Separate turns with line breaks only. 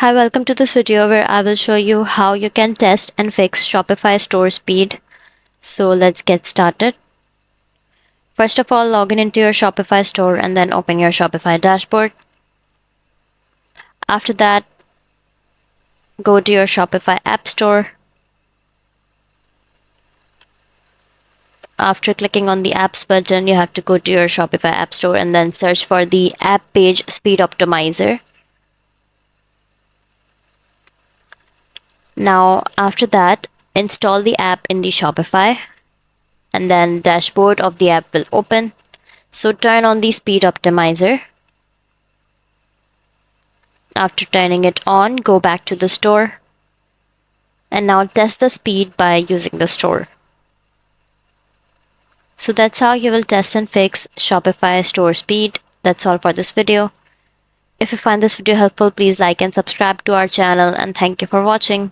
Hi, welcome to this video where I will show you how you can test and fix Shopify store speed. So let's get started. First of all, log in into your Shopify store and then open your Shopify dashboard. After that, go to your Shopify app store. After clicking on the apps button, you have to go to your Shopify app store and then search for the app page speed optimizer. Now, after that, install the app in the Shopify and then dashboard of the app will open. So turn on the speed optimizer. After turning it on, go back to the store and now test the speed by using the store. So that's how you will test and fix Shopify store speed. That's all for this video. If you find this video helpful, please like and subscribe to our channel, and thank you for watching.